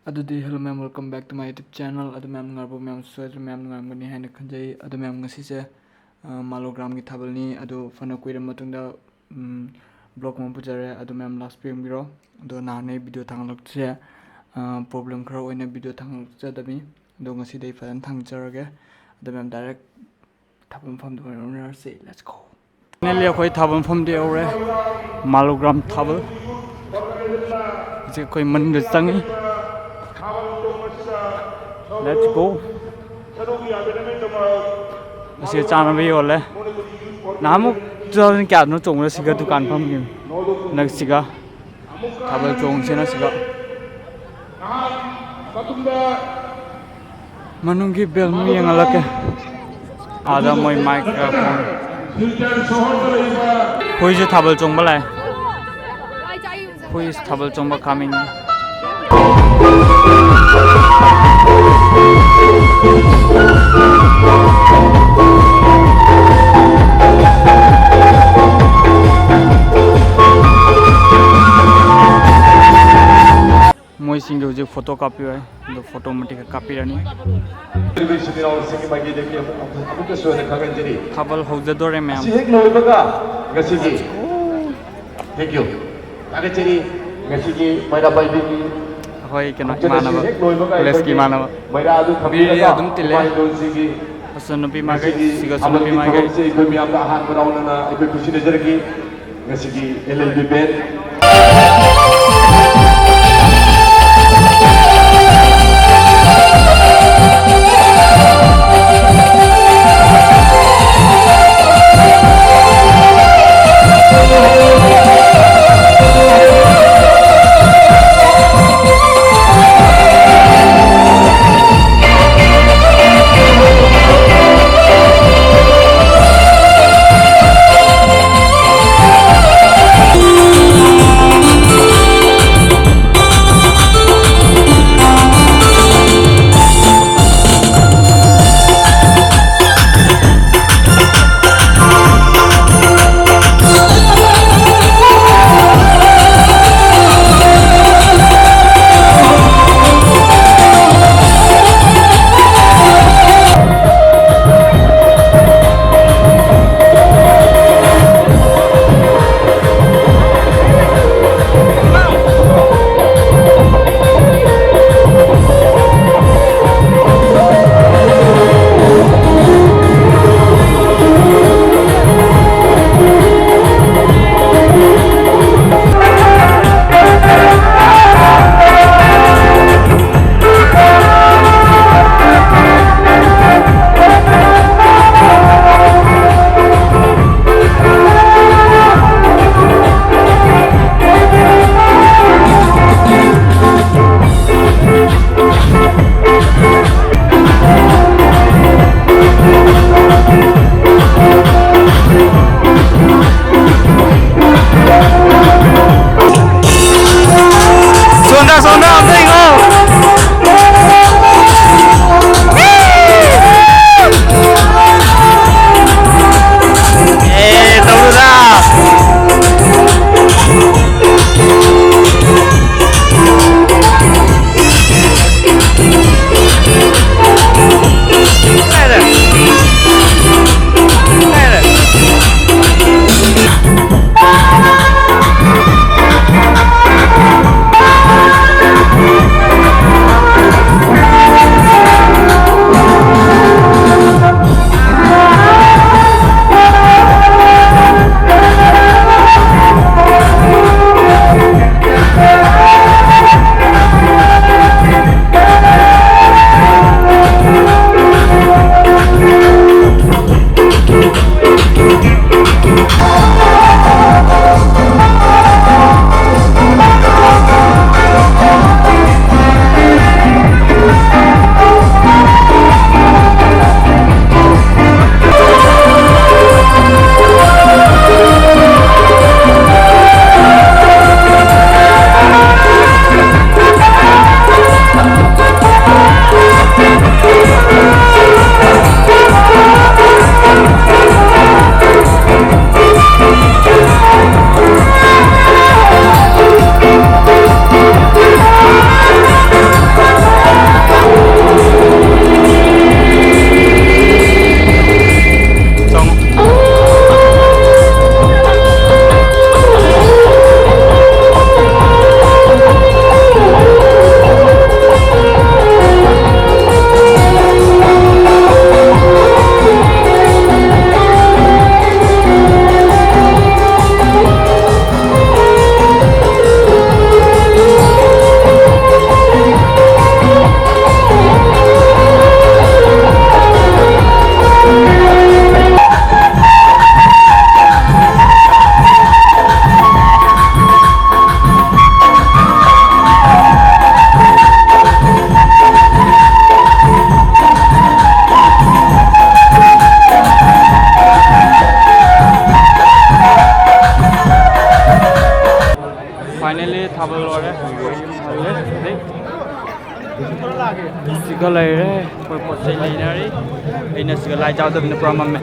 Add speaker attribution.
Speaker 1: अदुदी hello ma'am welcome back to my YouTube channel अदु ma'am ngarbo ma'am सोयद ma'am ngarmgani haina khanjai अदु ma'am ngasi se मालोग्राम की थाबलनी अदु फना कुइर मतुंगदा ब्लॉग म पुजरे अदु मैम लास्ट पेम बिरो अदु नाने वीडियो थांगलक से प्रॉब्लम खरा ओइना वीडियो थांगलक जदबी अदु ngasi dei फन थांगजरगे अदु मैम डायरेक्ट थाबम फम दो ओनर से लेट्स गो नेले अखोय थाबम फम दे ओरे मालोग्राम थाबल जे कोई मन गचंगी Let's go. Masih cana bi oleh. Namu jalan kya no cong lah siga dukan pam ni. Nak siga. Kabel cong sih na siga. Manunggi bel mu yang alak ke. Ada moi microphone. Who is tabel cong balai? Who is tabel cong ba coming? मोई सिंह जो photo copy है तो photo मटी का copy रानी थाबल होजे दोरे ma'am thank you आगे चली ngasi maida baidi ki hoy kena manaba les ki manaba maida adu khabi adum tile asan bi magai siga sun bi magai ikoi miyam da han barauna na ikoi kushi najar ki ngasi ki llb band ꯊꯥꯕ ꯂꯣꯏꯔꯦ ꯁꯤꯒ ꯂꯩꯔꯦ ꯑꯩꯈꯣꯏ ꯄꯣꯠ ꯆꯩ ꯂꯩꯅꯔꯤ ꯑꯩꯅ ꯁꯤꯒ ꯂꯥꯏ ꯆꯥꯎꯗꯕꯅ ꯄꯨꯔꯥ ꯃꯝꯃꯦ